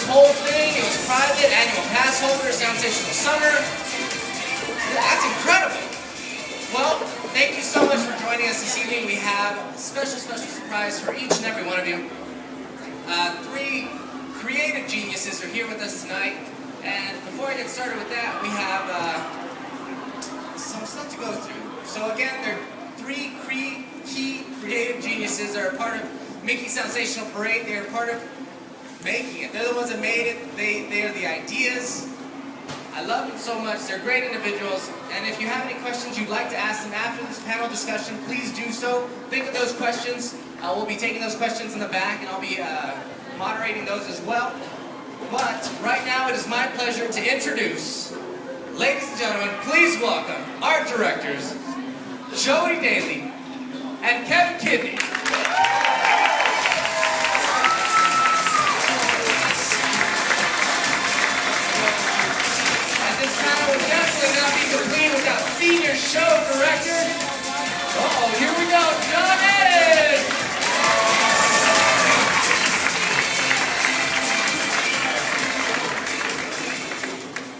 whole thing. It was private, Annual Passholder, Soundstational Summer. That's incredible. Well, thank you so much for joining us this evening. We have a special surprise for each and every one of you. Three creative geniuses are here with us tonight. And before I get started with that, we have some stuff to go through. So again, they're three key creative geniuses that are part of Mickey Soundsational Parade. They are part of making it. They're the ones that made it. They are the ideas. I love them so much. They're great individuals. And if you have any questions you'd like to ask them after this panel discussion, please do so. Think of those questions. We'll be taking those questions in the back, and I'll be moderating those as well. But right now, it is my pleasure to introduce, ladies and gentlemen, please welcome our directors, Jody Daly and Kevin Kidney. And this panel will definitely not be complete without senior show director. Uh-oh, here we go, John Addis!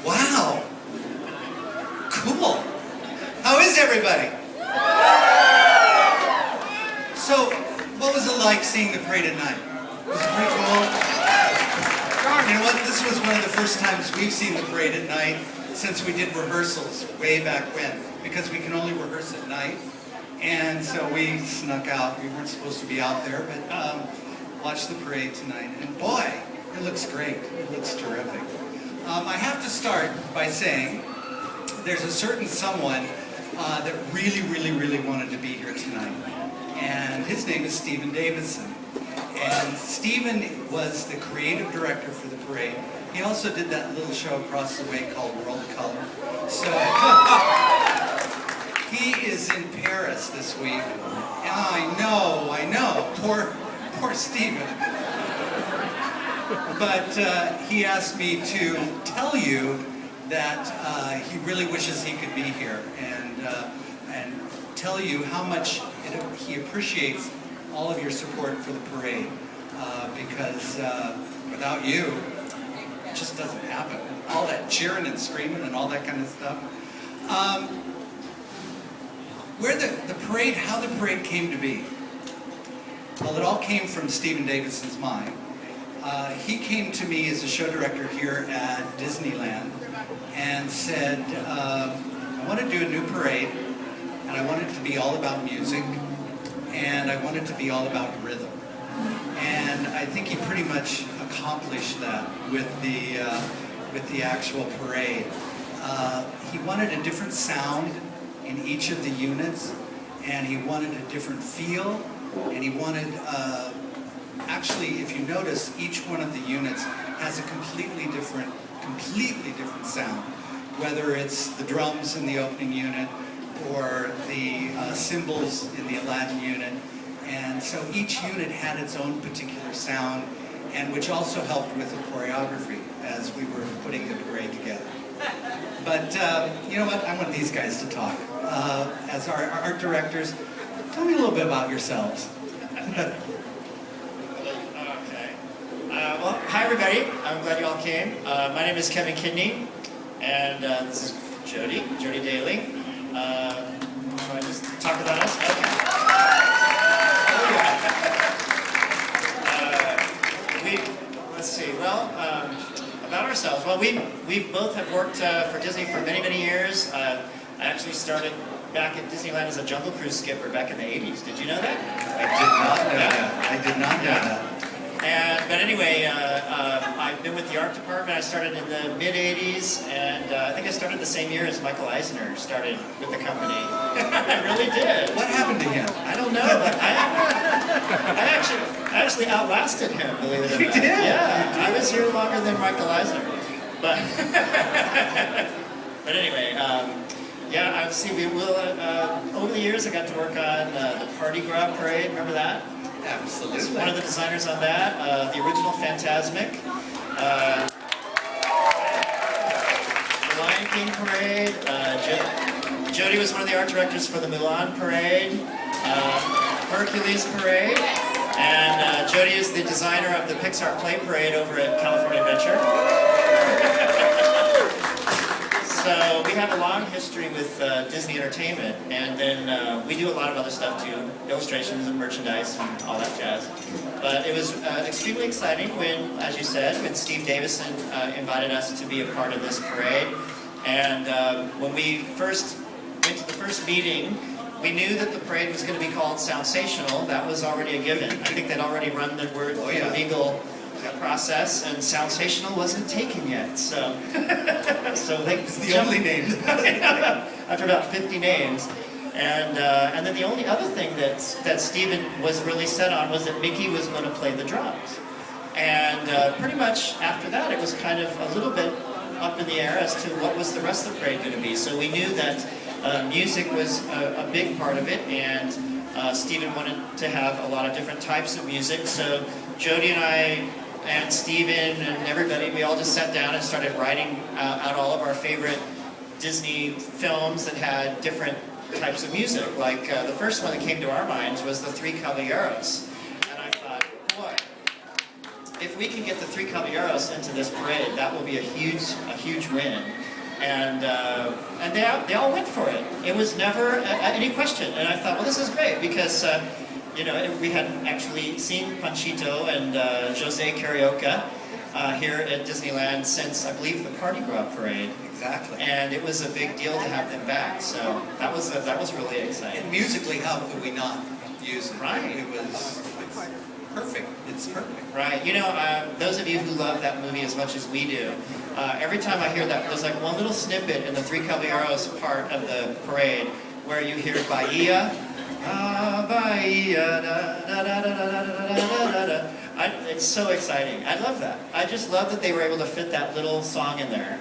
Wow. Cool. How is everybody? So, what was it like seeing the parade at night? Was it pretty cool? You know what? This was one of the first times we've seen the parade at night since we did rehearsals way back when, because we can only rehearse at night. And so we snuck out. We weren't supposed to be out there, but watched the parade tonight. And boy, it looks great. It looks terrific. I have to start by saying there's a certain someone that really wanted to be here tonight. And his name is Stephen Davidson. And Stephen was the creative director for the parade. He also did that little show across the way called World Color. So he is in Paris this week. I know. Poor Stephen. But he asked me to tell you that he really wishes he could be here and tell you how much he appreciates all of your support for the parade, because without you, it just doesn't happen. All that cheering and screaming and all that kind of stuff. How the parade came to be. Well, it all came from Stephen Davidson's mind. He came to me as a show director here at Disneyland and said, I want to do a new parade, and I want it to be all about music, and I want it to be all about rhythm. And I think he pretty much accomplished that with the actual parade. He wanted a different sound in each of the units, and he wanted a different feel, and he wanted actually, if you notice, each one of the units has a completely different sound. Whether it's the drums in the opening unit or the cymbals in the Aladdin unit. And so each unit had its own particular sound, and which also helped with the choreography as we were putting the parade together. But you know what? I want these guys to talk. As our art directors, tell me a little bit about yourselves. Well, hi everybody. I'm glad you all came. My name is Kevin Kidney, and this is Jody Daly. Shall I just talk about us? Okay. Let's see. Well, about ourselves. Well, we both have worked for Disney for many years. I actually started back at Disneyland as a Jungle Cruise skipper back in the 80s. Did you know that? I did not know that. But anyway, I've been with the art department. I started in the mid-'80s, and I think I started the same year as Michael Eisner started with the company. I really did. What happened to him? I don't know. I actually outlasted him, believe it or not. You did? Yeah, I was here longer than Michael Eisner. But anyway, yeah, we will. Over the years, I got to work on the Party Grab Parade. Remember that? Absolutely. Was one of the designers on that. The original Fantasmic. The Lion King Parade. Jody was one of the art directors for the Mulan Parade. Hercules Parade. And Jody is the designer of the Pixar Play Parade over at California Adventure. So we have a long history with Disney Entertainment, and then we do a lot of other stuff too, illustrations and merchandise and all that jazz. But it was extremely exciting when, as you said, when Steve Davison invited us to be a part of this parade. And when we first went to the first meeting, we knew that the parade was going to be called Soundsational. That was already a given. I think they'd already run the word legal process, and Soundsational wasn't taken yet. So they It's the only name. after about 50 names. And then the only other thing that Steven was really set on was that Mickey was going to play the drums. And pretty much after that, it was kind of a little bit up in the air as to what was the rest of the parade going to be. So we knew that music was a big part of it, and Steven wanted to have a lot of different types of music. So Jody and I and Steven and everybody, we all just sat down and started writing out all of our favorite Disney films that had different types of music. Like the first one that came to our minds was the Three Caballeros. And I thought, boy, if we can get the Three Caballeros into this parade, that will be a huge win. And they all went for it. It was never any question. And I thought, well, this is great because we had actually seen Panchito and Jose Carioca here at Disneyland since, I believe, the Mardi Gras parade. Exactly. And it was a big deal to have them back. So that was really exciting. And musically, how could we not use it? Right. It's perfect. It's perfect. Right. Those of you who love that movie as much as we do, every time I hear that, there's like one little snippet in the Three Caballeros part of the parade where you hear Bahia, Bahia, da da da da da da da da da. It's so exciting. I love that. I just love that they were able to fit that little song in there.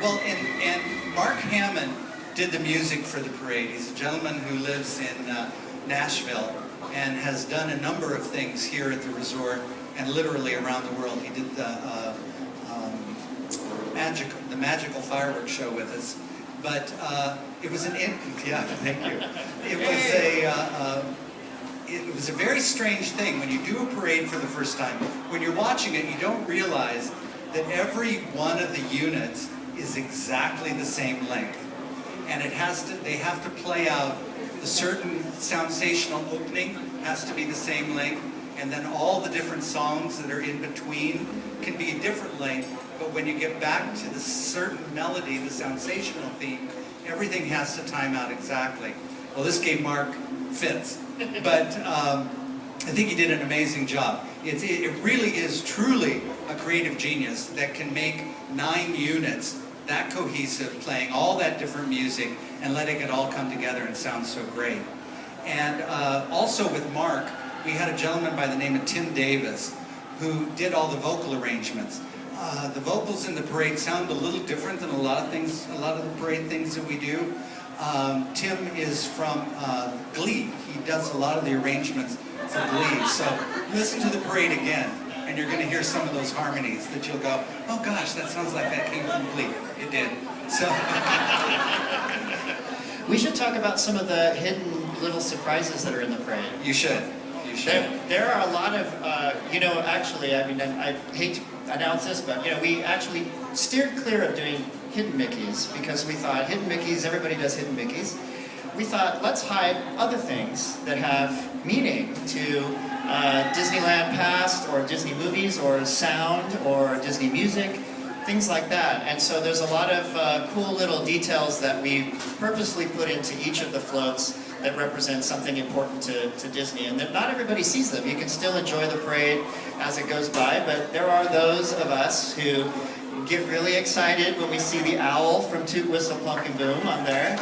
Well, and Mark Hammond did the music for the parade. He's a gentleman who lives in Nashville and has done a number of things here at the resort and literally around the world. He did the magical fireworks show with us. But it was thank you. It was a very strange thing when you do a parade for the first time. When you're watching it, you don't realize that every one of the units is exactly the same length, and they have to play out the certain Soundsational opening has to be the same length, and then all the different songs that are in between can be a different length. But when you get back to the certain melody, the Soundsational theme, everything has to time out exactly. Well, this gave Mark fits, but I think he did an amazing job. It really is truly a creative genius that can make 9 units that cohesive, playing all that different music and letting it all come together and sound so great. And also with Mark, we had a gentleman by the name of Tim Davis who did all the vocal arrangements. The vocals in the parade sound a little different than a lot of the parade things that we do. Tim is from Glee. He does a lot of the arrangements for Glee. So listen to the parade again, and you're going to hear some of those harmonies that you'll go, oh gosh, that sounds like that came from Glee. It did. So we should talk about some of the hidden little surprises that are in the parade. You should. You should. There are a lot of, actually, I hate to announce this, but, we actually steered clear of doing hidden Mickeys because we thought hidden Mickeys, everybody does hidden Mickeys. We thought, let's hide other things that have meaning to Disneyland past or Disney movies or sound or Disney music, things like that. And so there's a lot of cool little details that we purposely put into each of the floats that represent something important to Disney, and that not everybody sees them. You can still enjoy the parade as it goes by, but there are those of us who get really excited when we see the owl from Toot Whistle Plunk and Boom on there.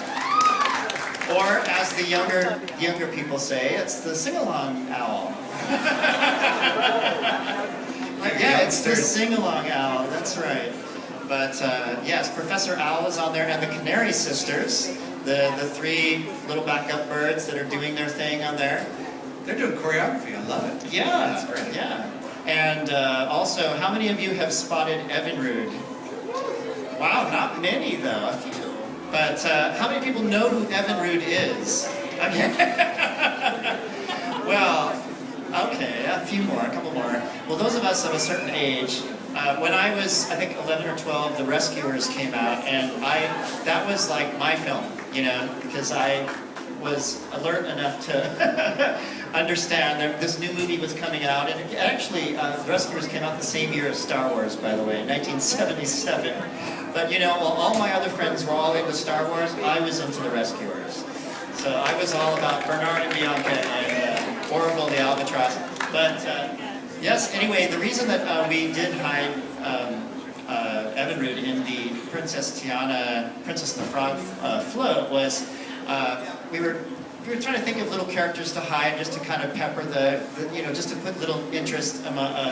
Or, as the younger people say, it's the sing-along owl. Yeah, it's the sing-along owl, that's right. But yes, Professor Owl is on there, and the Canary Sisters, the 3 little backup birds that are doing their thing on there. They're doing choreography. I love it. Yeah, that's great. Yeah. And also, how many of you have spotted Evinrude? Wow, not many though, a few. But how many people know who Evinrude is? Okay. Well, Okay, a few more, a couple more. Well, those of us of a certain age, when I was, I think, 11 or 12, The Rescuers came out, and that was like my film, you know, because I was alert enough to understand that this new movie was coming out, and it actually, The Rescuers came out the same year as Star Wars, by the way, 1977. But you know, while all my other friends were all into Star Wars, I was into The Rescuers. So I was all about Bernard and Bianca and Orville the Albatross. But yes, anyway, the reason that we did hide Evinrude in the Princess Tiana, Princess and the Frog float was we were trying to think of little characters to hide, just to kind of pepper the you know, just to put little interest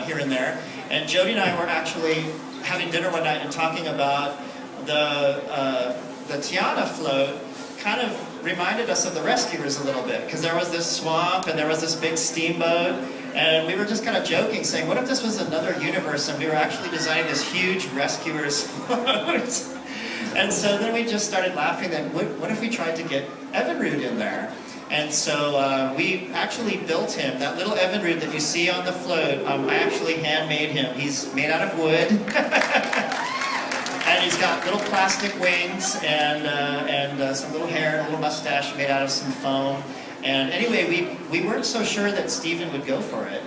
here and there. And Jody and I were actually having dinner one night and talking about the Tiana float. Kind of reminded us of The Rescuers a little bit, because there was this swamp and there was this big steamboat, and we were just kind of joking, saying, what if this was another universe and we were actually designing this huge Rescuers float? And so then we just started laughing that, what if we tried to get Evinrude in there? And so we actually built him, that little Evinrude that you see on the float, I actually handmade him. He's made out of wood. And he's got little plastic wings and some little hair and a little mustache made out of some foam. And anyway, we weren't so sure that Stephen would go for it,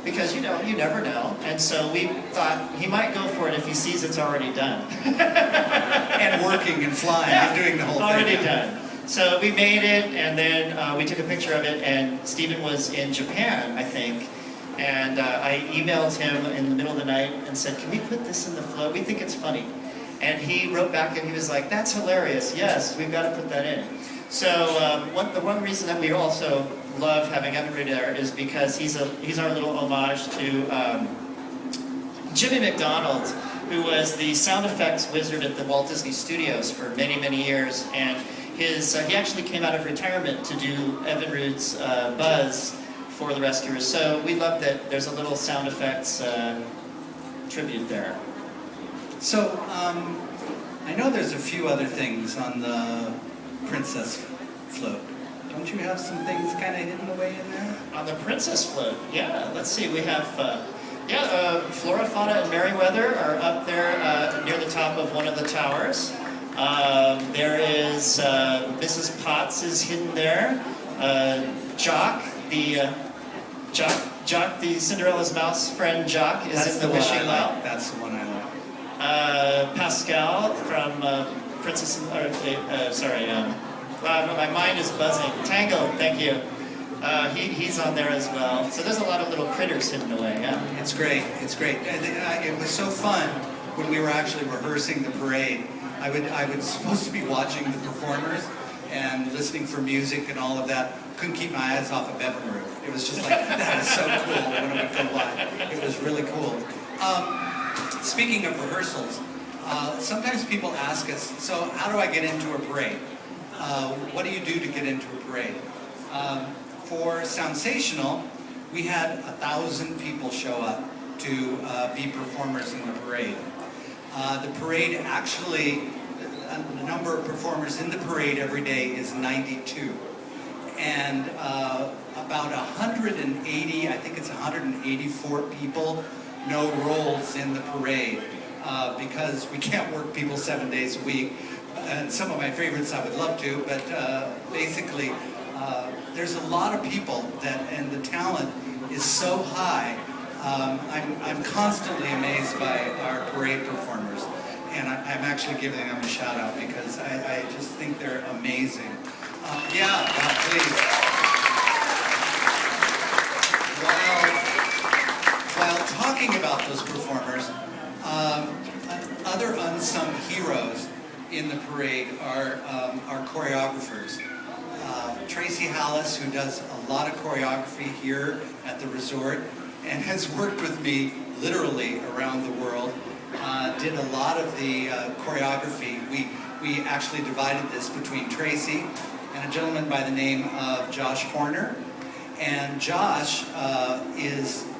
because, you know, you never know. And so we thought he might go for it if he sees it's already done. And working and flying and doing the whole thing. Already done. So we made it, and then we took a picture of it, and Stephen was in Japan, I think. And I emailed him in the middle of the night and said, can we put this in the float? We think it's funny. And he wrote back and he was like, that's hilarious. Yes, we've got to put that in. So the one reason that we also love having Evinrude there is because he's our little homage to Jimmy McDonald, who was the sound effects wizard at the Walt Disney Studios for many, many years. And he actually came out of retirement to do Evinrude's buzz for The Rescuers. So we love that there's a little sound effects tribute there. So, I know there's a few other things on the Princess float. Don't you have some things kind of hidden away in there? On the Princess float, yeah. Let's see, we have, Flora, Fauna, and Merryweather are up there near the top of one of the towers. There is Mrs. Potts is hidden there. Jock, the Cinderella's mouse friend Jock, is in the wishing well. That's the one I like. Pascal from Princess, my mind is buzzing. Tango, thank you. He's on there as well. So there's a lot of little critters hidden away, yeah. It's great, it's great. It was so fun when we were actually rehearsing the parade. I was supposed to be watching the performers and listening for music and all of that. Couldn't keep my eyes off of Evinrude. It was just like, that is so cool when it would go by. It was really cool. Speaking of rehearsals, sometimes people ask us, so how do I get into a parade? What do you do to get into a parade? For Soundsational, we had 1,000 people show up to be performers in the parade. The parade actually, the number of performers in the parade every day is 92. And about 180, I think it's 184 people know roles in the parade because we can't work people 7 days a week. And some of my favorites I would love to, but basically there's a lot of people and the talent is so high. I'm constantly amazed by our parade performers, and I'm actually giving them a shout out because I just think they're amazing. Please. While talking about those performers, other unsung heroes in the parade are our choreographers. Tracy Hallis, who does a lot of choreography here at the resort and has worked with me literally around the world, did a lot of the choreography. We actually divided this between Tracy and a gentleman by the name of Josh Horner. And Josh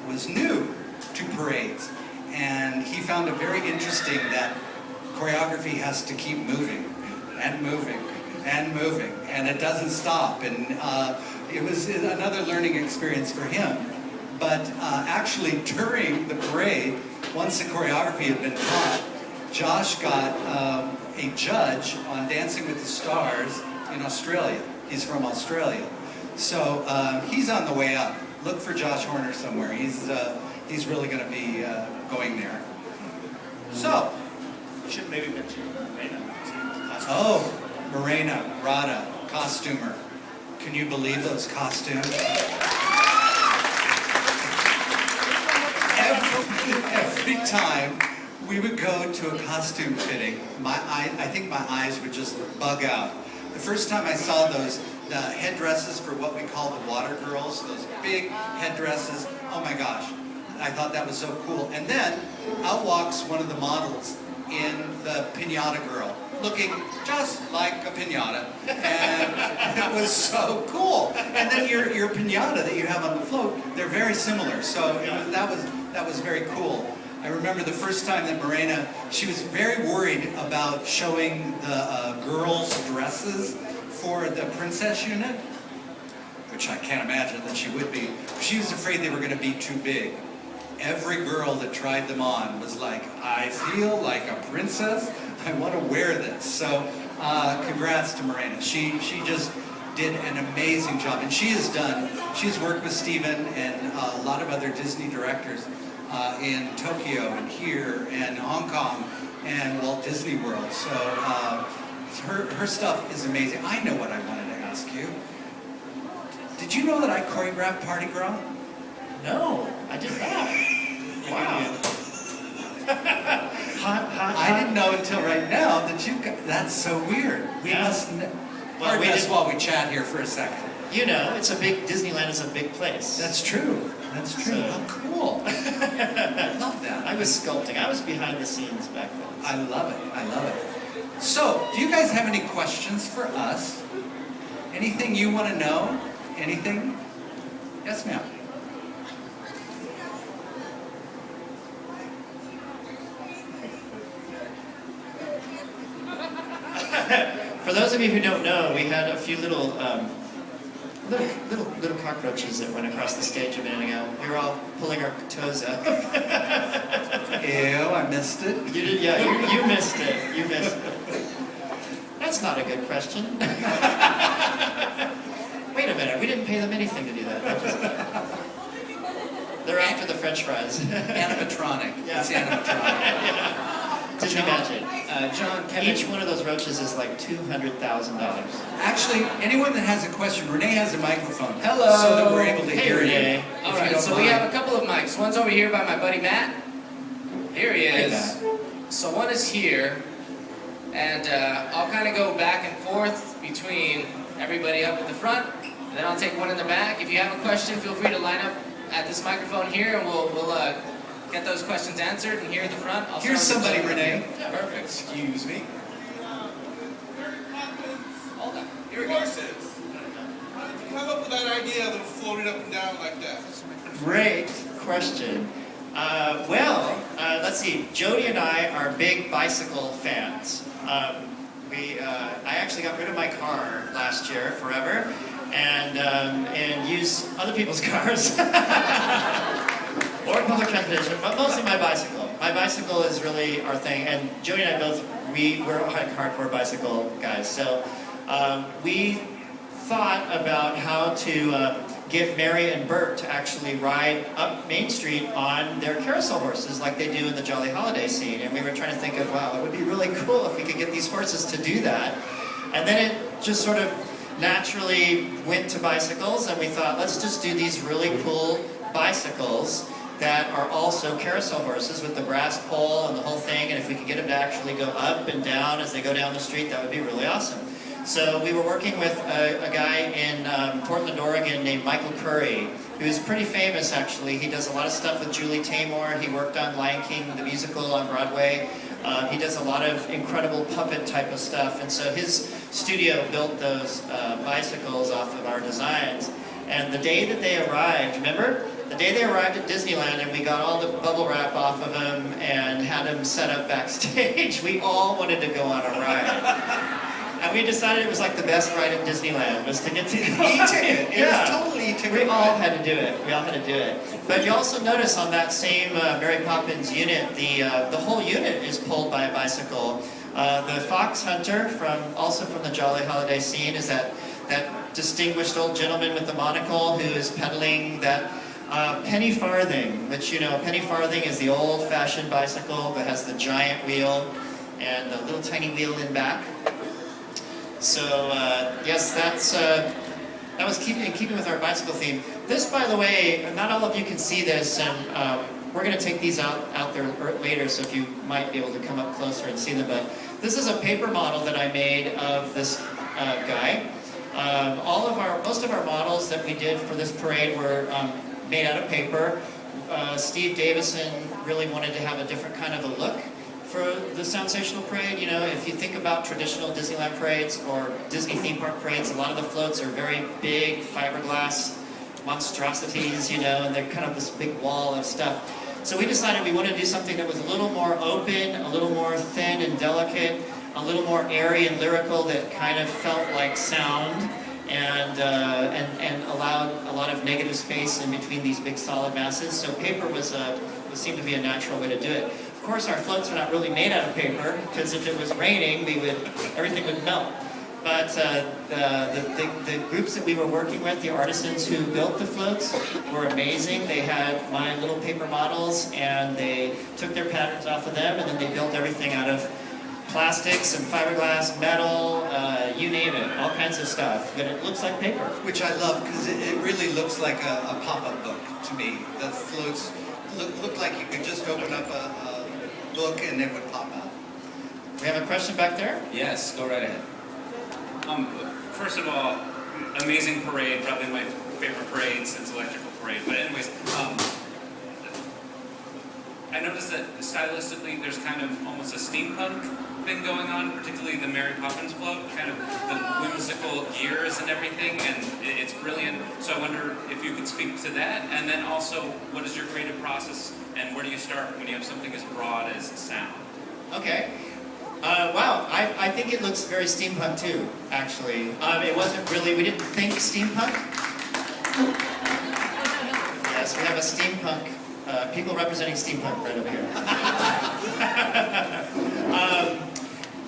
was new to parades, and he found it very interesting that choreography has to keep moving and moving and moving, and it doesn't stop. And it was another learning experience for him. But actually, during the parade, once the choreography had been taught, Josh got a judge on Dancing with the Stars in Australia. He's from Australia. So he's on the way up. Look for Josh Horner somewhere. He's really going to be going there. So. You should maybe mention Marina. Oh, Marina Rana, costumer. Can you believe those costumes? Every time we would go to a costume fitting, I think my eyes would just bug out. The first time I saw the headdresses for what we call the water girls, those big headdresses, oh my gosh, I thought that was so cool. And then out walks one of the models in the pinata girl, looking just like a pinata, and it was so cool. And then your pinata that you have on the float, they're very similar, so that was very cool. I remember the first time that Marina, she was very worried about showing the girls' dresses for the princess unit, which I can't imagine that she would be. She was afraid they were going to be too big. Every girl that tried them on was like, I feel like a princess. I want to wear this. So congrats to Marina. She just did an amazing job. And she's worked with Steven and a lot of other Disney directors in Tokyo and here and Hong Kong and Walt Disney World. So her stuff is amazing. I know what I wanted to ask you. Did you know that I choreographed Party Girl? No, I did not. Wow. I didn't know until right now that that's so weird. We must while we chat here for a second. You know, Disneyland is a big place. That's true. That's true. So, how cool. I love that. I was sculpting. I was behind the scenes back then. I love it. I love it. So, do you guys have any questions for us? Anything you want to know? Anything? Yes, ma'am. For those of you who don't know, we had a few little cockroaches that went across the stage a minute ago. We were all pulling our toes up. Ew, I missed it. You did, yeah. You missed it. You missed it. That's not a good question. Wait a minute. We didn't pay them anything to do that. They're after the French fries. Animatronic. Yeah. It's animatronic. Yeah. Disney Magic. John, Kevin. Each one of those roaches is like $200,000. Actually, anyone that has a question, Renee has a microphone. Hello. So that we're able to hear Renee. you. All right, so we have a couple of mics. One's over here by my buddy Matt. Here he is. Hey, So one is here, and I'll kind of go back and forth between everybody up at the front, and then I'll take one in the back. If you have a question, feel free to line up at this microphone here, and we'll get those questions answered. And here at the front, I'll Here's start with somebody, Joe. Renee. Yeah, perfect. Excuse me. Hold on. Here we go. Horses. How did you come up with that idea of them floating up and down like that? Great question. Let's see. Jody and I are big bicycle fans. I actually got rid of my car last year forever, and use other people's cars or public transportation, but mostly my bicycle. My bicycle is really our thing, and Jody and I we're hardcore bicycle guys. So we thought about how to get Mary and Bert to actually ride up Main Street on their carousel horses like they do in the Jolly Holiday scene. And we were trying to think of, wow, it would be really cool if we could get these horses to do that. And then it just sort of naturally went to bicycles, and we thought, let's just do these really cool bicycles that are also carousel horses with the brass pole and the whole thing, and if we could get them to actually go up and down as they go down the street, that would be really awesome. So we were working with a guy in Portland, Oregon named Michael Curry, who's pretty famous actually. He does a lot of stuff with Julie Taymor. He worked on Lion King, the musical on Broadway. He does a lot of incredible puppet type of stuff, and so his studio built those bicycles off of our designs. And the day that they arrived, remember? The day they arrived at Disneyland and we got all the bubble wrap off of them and had them set up backstage, we all wanted to go on a ride. And we decided it was like the best ride at Disneyland was to get to E-ticket. It was totally e-ticket. We all had to do it. We all had to do it. But you also notice on that same Mary Poppins unit, the whole unit is pulled by a bicycle. The fox hunter, also from the Jolly Holiday scene, is that distinguished old gentleman with the monocle who is pedaling that penny farthing, which, you know, penny farthing is the old-fashioned bicycle that has the giant wheel and a little tiny wheel in back. So yes, that was in keeping with our bicycle theme. This, by the way, not all of you can see this, and we're going to take these out there later, so if you might be able to come up closer and see them. But this is a paper model that I made of this guy. Most of our models that we did for this parade were made out of paper. Steve Davison really wanted to have a different kind of a look for the Soundsational Parade. You know, if you think about traditional Disneyland parades or Disney theme park parades, a lot of the floats are very big fiberglass monstrosities, you know, and they're kind of this big wall of stuff. So we decided we wanted to do something that was a little more open, a little more thin and delicate, a little more airy and lyrical, that kind of felt like sound, and allowed a lot of negative space in between these big solid masses. So paper seemed to be a natural way to do it. Of course, our floats are not really made out of paper, because if it was raining, everything would melt. But the groups that we were working with, the artisans who built the floats, were amazing. They had my little paper models, and they took their patterns off of them, and then they built everything out of plastics and fiberglass, metal, you name it, all kinds of stuff. But it looks like paper. Which I love, because it really looks like a pop-up book to me. The floats look like you could just open up a book and it would pop out. We have a question back there? Yes, go right ahead. First of all, amazing parade, probably my favorite parade since Electrical Parade. But anyways, I noticed that stylistically there's kind of almost a steampunk thing going on, particularly the Mary Poppins float, kind of the whimsical gears and everything, and it's brilliant. So I wonder if you could speak to that, and then also what is your creative process and where do you start when you have something as broad as sound? Okay. Wow, I think it looks very steampunk too, actually. It wasn't really, we didn't think steampunk. Yes, we have a steampunk, people representing steampunk right up here.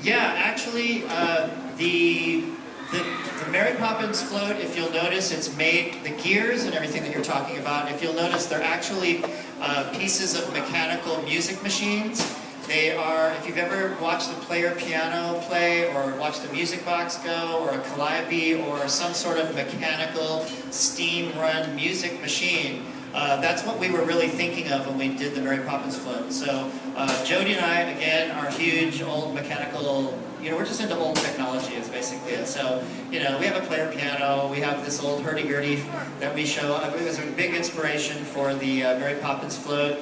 Yeah, actually, the Mary Poppins float, if you'll notice, it's made, the gears and everything that you're talking about, if you'll notice, they're actually pieces of mechanical music machines. They are, if you've ever watched a player piano play, or watched a music box go, or a calliope, or some sort of mechanical steam-run music machine, that's what we were really thinking of when we did the Mary Poppins float. So Jody and I, again, are huge old mechanical, you know, we're just into old technology is basically it. So, you know, we have a player piano, we have this old hurdy-gurdy that we show. It was a big inspiration for the Mary Poppins float.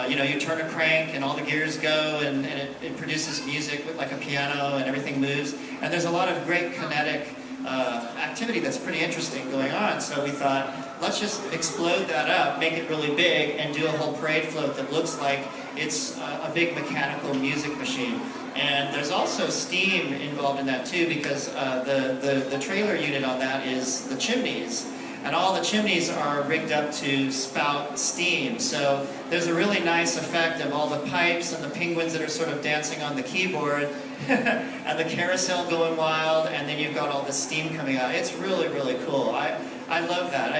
You know, you turn a crank and all the gears go, and it produces music with like a piano, and everything moves. And there's a lot of great kinetic activity that's pretty interesting going on. So we thought, let's just explode that up, make it really big, and do a whole parade float that looks like it's a big mechanical music machine. And there's also steam involved in that too, because the trailer unit on that is the chimneys. And all the chimneys are rigged up to spout steam. So there's a really nice effect of all the pipes and the penguins that are sort of dancing on the keyboard and the carousel going wild, and then you've got all the steam coming out. It's really, really cool. I love that.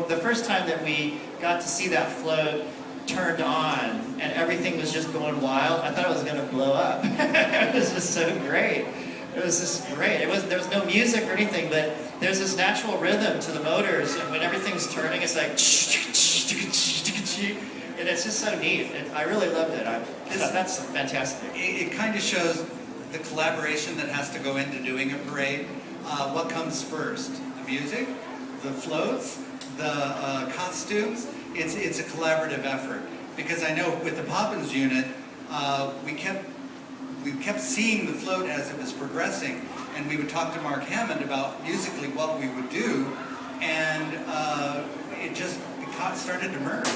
The first time that we got to see that float turned on and everything was just going wild, I thought it was going to blow up. It was just so great. It was just great. There was no music or anything, but there's this natural rhythm to the motors, and when everything's turning, it's like, and it's just so neat. I really loved it. That's fantastic. It kind of shows the collaboration that has to go into doing a parade. What comes first? The music, the floats, the costumes. It's a collaborative effort, because I know with the Poppins unit, we kept seeing the float as it was progressing, and we would talk to Mark Hammond about musically what we would do, and it just started to merge.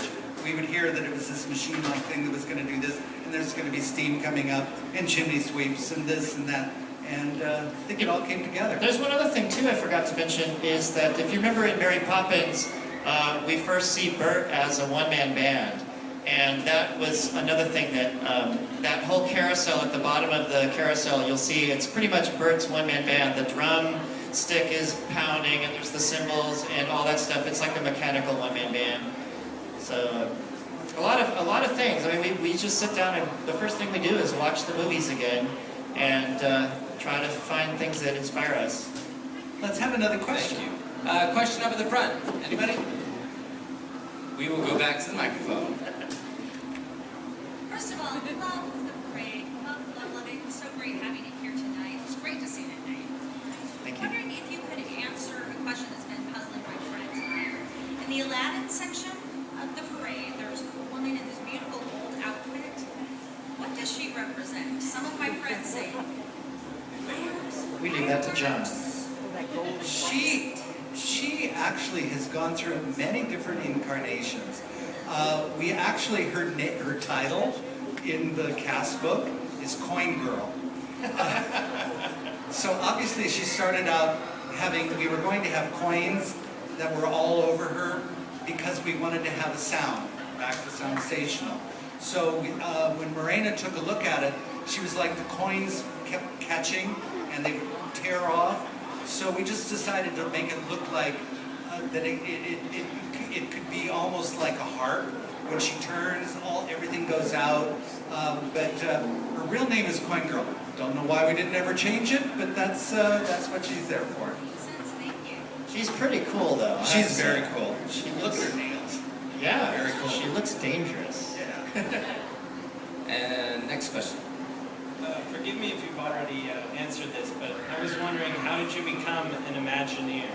We would hear that it was this machine-like thing that was going to do this, and there's going to be steam coming up, and chimney sweeps, and this and that, And I think it all came together. There's one other thing too I forgot to mention is that if you remember in Mary Poppins, we first see Bert as a one-man band. And that was another thing that, that whole carousel at the bottom of the carousel, you'll see it's pretty much Bert's one-man band. The drum stick is pounding and there's the cymbals and all that stuff. It's like a mechanical one-man band. So a lot of things. I mean, we just sit down and the first thing we do is watch the movies again and try to find things that inspire us. Let's have another question. Thank you. Question up at the front. Anybody? We will go back to the microphone. First of all, love the parade. Love it. It was so great having it here tonight. It was great to see that night. Thank I'm you. wondering if you could answer a question that's been puzzling my friends and I. In the Aladdin section of the parade, there's a woman in this beautiful gold outfit. What does she represent? Some of my friends say lamps. We leave that to John. She actually has gone through many different incarnations. We actually, her title in the cast book is Coin Girl. So obviously she started out we were going to have coins that were all over her because we wanted to have a sound, back to Soundsational. So when Marina took a look at it, she was like the coins kept catching and they would tear off. So we just decided to make it look like that it could be almost like a harp. When she turns, everything goes out. But her real name is Coin Girl. Don't know why we didn't ever change it, but that's what she's there for. Thank you. She's pretty cool though. She's very cool. Look at her nails. Yeah, Very cool. She looks dangerous. Yeah. And next question. Forgive me if you've already answered this, but I was wondering, how did you become an Imagineer?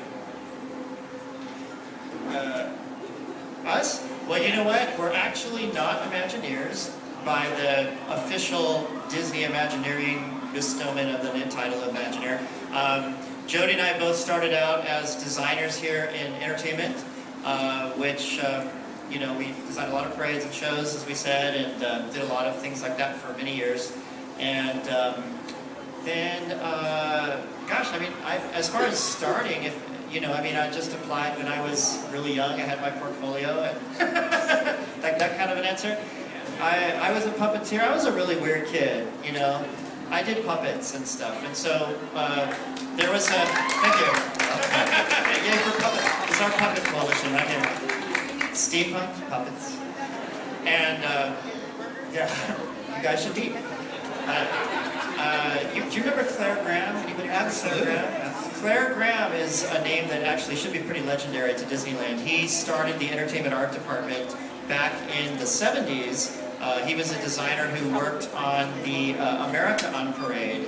Us? Well, you know what? We're actually not Imagineers by the official Disney Imagineering bestowment of the title of Imagineer. Jody and I both started out as designers here in entertainment, which, you know, we designed a lot of parades and shows, as we said, and did a lot of things like that for many years. And then, gosh, I mean, as far as starting, I just applied when I was really young. I had my portfolio, and that kind of an answer. I was a puppeteer. I was a really weird kid, you know. I did puppets and stuff, and so there was a. Thank you. Yay for puppets. It's our puppet coalition right here. Steampunk puppets, and yeah, you guys should meet. Do you remember Claire Graham? Anybody remember Absolutely. Claire Graham? Claire Graham is a name that actually should be pretty legendary to Disneyland. He started the entertainment art department back in the 70s. He was a designer who worked on the America on Parade,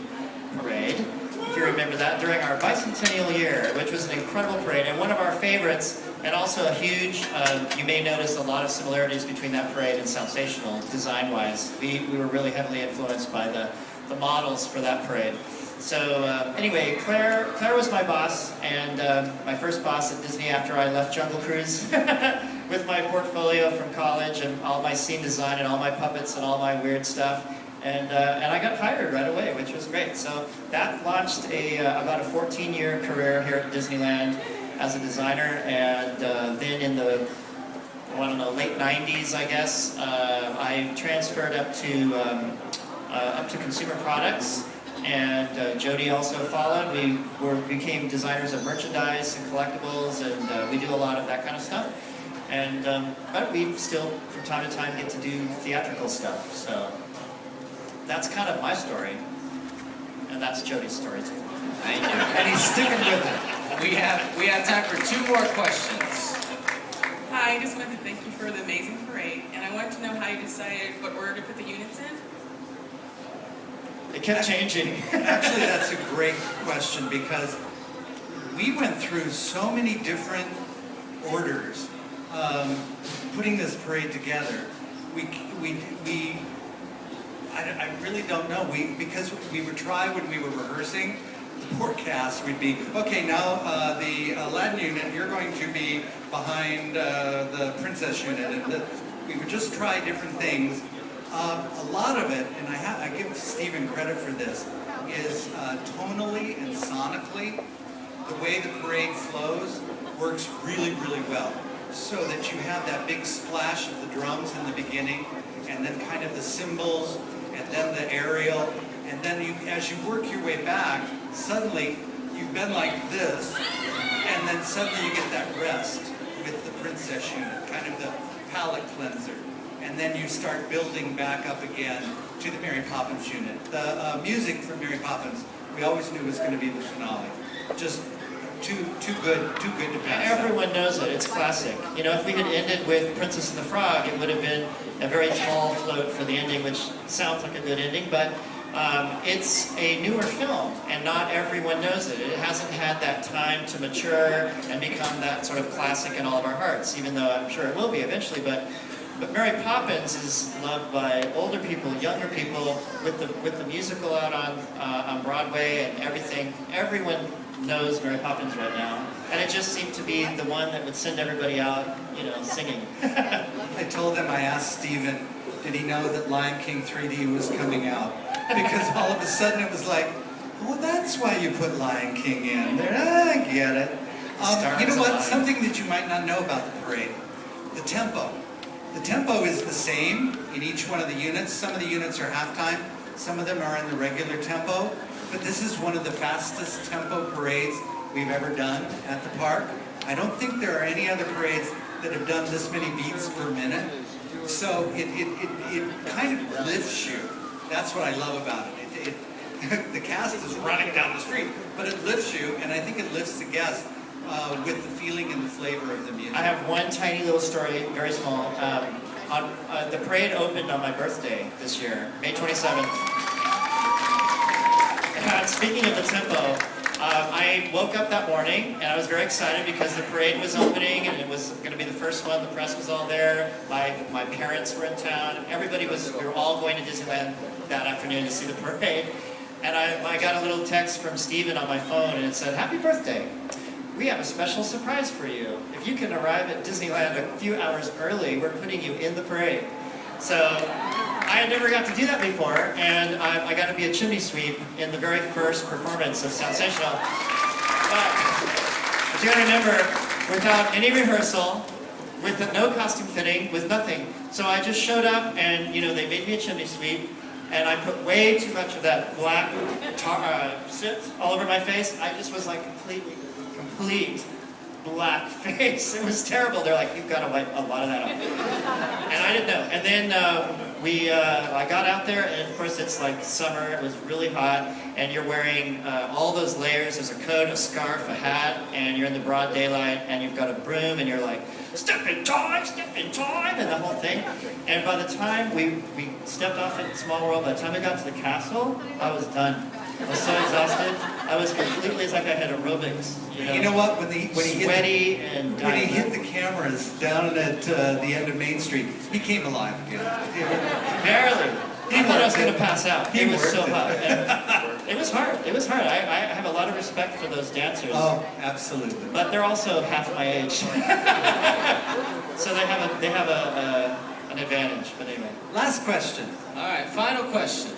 if you remember that, during our bicentennial year, which was an incredible parade and one of our favorites, and also a huge, you may notice a lot of similarities between that parade and Soundsational design-wise. We were really heavily influenced by the models for that parade. So anyway, Claire was my boss, and my first boss at Disney after I left Jungle Cruise with my portfolio from college and all my scene design and all my puppets and all my weird stuff. And I got hired right away, which was great. So that launched about a 14-year career here at Disneyland as a designer. And then in the, late 90s, I guess, I transferred up to consumer products. And Jody also followed. We became designers of merchandise and collectibles, and we do a lot of that kind of stuff. And but we still, from time to time, get to do theatrical stuff. So that's kind of my story, and that's Jody's story too. Thank you. And he's sticking with it. We have time for 2 more questions. Hi, I just wanted to thank you for the amazing parade, and I wanted to know how you decided what order to put the units in. It kept changing. Actually, that's a great question because we went through so many different orders putting this parade together. I really don't know. Because we would try when we were rehearsing the forecast. We'd be okay. Now the Aladdin unit, you're going to be behind the Princess unit, and we would just try different things. A lot of it, and I give Stephen credit for this, is tonally and sonically, the way the parade flows works really, really well. So that you have that big splash of the drums in the beginning, and then kind of the cymbals, and then the aerial, and then as you work your way back, suddenly you've been like this, and then suddenly you get that rest with the princess unit, kind of the palate cleanser. And then you start building back up again to the Mary Poppins unit. The music from Mary Poppins, we always knew was going to be the finale. Just too good to pass. Everyone knows it. It's classic. You know, if we had ended with Princess and the Frog, it would have been a very tall float for the ending, which sounds like a good ending, but it's a newer film, and not everyone knows it. It hasn't had that time to mature and become that sort of classic in all of our hearts, even though I'm sure it will be eventually. But Mary Poppins is loved by older people, younger people, with the musical out on Broadway and everything. Everyone knows Mary Poppins right now, and it just seemed to be the one that would send everybody out, you know, singing. I told them, I asked Stephen, did he know that Lion King 3D was coming out? Because all of a sudden it was like, oh, that's why you put Lion King in there. I get it. You know what? Something that you might not know about the parade, the tempo. The tempo is the same in each one of the units. Some of the units are halftime, some of them are in the regular tempo, but this is one of the fastest tempo parades we've ever done at the park. I don't think there are any other parades that have done this many beats per minute. So it kind of lifts you. That's what I love about it. The cast is running down the street, but it lifts you, and I think it lifts the guest with the feeling and the flavor of the music. I have one tiny little story, very small. The parade opened on my birthday this year, May 27th. Speaking of the tempo, I woke up that morning and I was very excited because the parade was opening and it was going to be the first one. The press was all there. My parents were in town. We were all going to Disneyland that afternoon to see the parade. And I got a little text from Steven on my phone and it said, "Happy birthday. We have a special surprise for you. If you can arrive at Disneyland a few hours early, we're putting you in the parade." So I had never got to do that before, and I got to be a chimney sweep in the very first performance of Soundsational. But you got to remember, without any rehearsal, with no costume fitting, with nothing. So I just showed up, and you know they made me a chimney sweep, and I put way too much of that black soot all over my face. I just was like complete black face. It was terrible. They're like, "You've got to wipe a lot of that off." And I didn't know. And then I got out there, and of course it's like summer. It was really hot, and you're wearing all those layers. There's a coat, a scarf, a hat, and you're in the broad daylight, and you've got a broom, and you're like, step in time, and the whole thing. And by the time we stepped off at Small World, by the time we got to the castle, I was done. I was so exhausted. I was completely, it's like I had aerobics. You know what? When he hit the cameras down at the end of Main Street, he came alive again. Barely. I thought I was going to pass out. It was so hot. And it was hard. It was hard. I have a lot of respect for those dancers. Oh, absolutely. But they're also half my age. So they have an advantage. But anyway. Last question. All right, final question.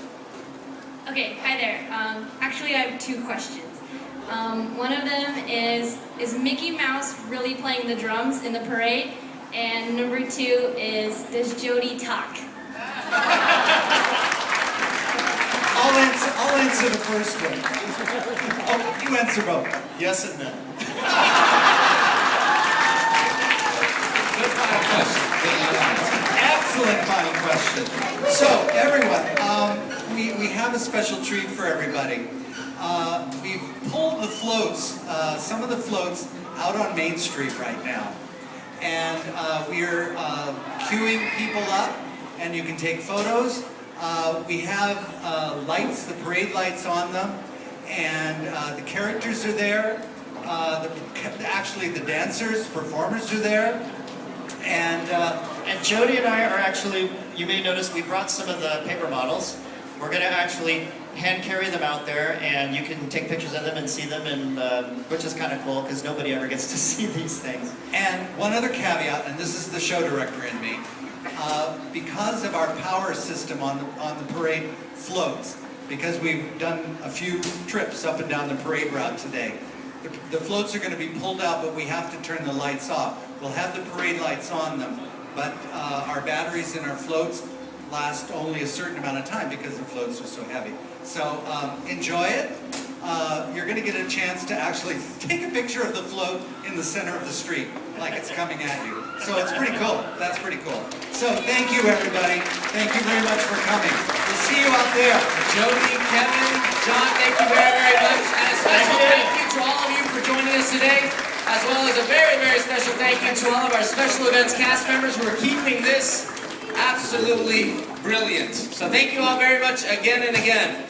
Okay, hi there. Actually, I have two questions. One of them is Mickey Mouse really playing the drums in the parade? And number two is, does Jody talk? I'll answer the first one. Oh, you answer both. Yes and no. Good final question. Excellent final question. So, everyone, we have a special treat for everybody. We've pulled the floats, some of the floats, out on Main Street right now. And we're queuing people up, and you can take photos. We have lights, the parade lights on them, and the characters are there. Actually, the dancers, performers are there. And Jody and I are actually, you may notice we brought some of the paper models. We're going to actually hand carry them out there, and you can take pictures of them and see them, and which is kind of cool because nobody ever gets to see these things. And one other caveat, and this is the show director in me. because of our power system on the parade floats, because we've done a few trips up and down the parade route today. The floats are going to be pulled out, but we have to turn the lights off. We'll have the parade lights on them, but our batteries in our floats last only a certain amount of time because the floats are so heavy. So enjoy it. You're going to get a chance to actually take a picture of the float in the center of the street, like it's coming at you. So it's pretty cool. That's pretty cool. So thank you, everybody. Thank you very much for coming. We'll see you out there. Jody, Kevin, John, thank you very, very much. And a special thank you to all of you for joining us today, as well as a very, very special thank you to all of our special events cast members who are keeping this absolutely brilliant. So thank you all very much again and again.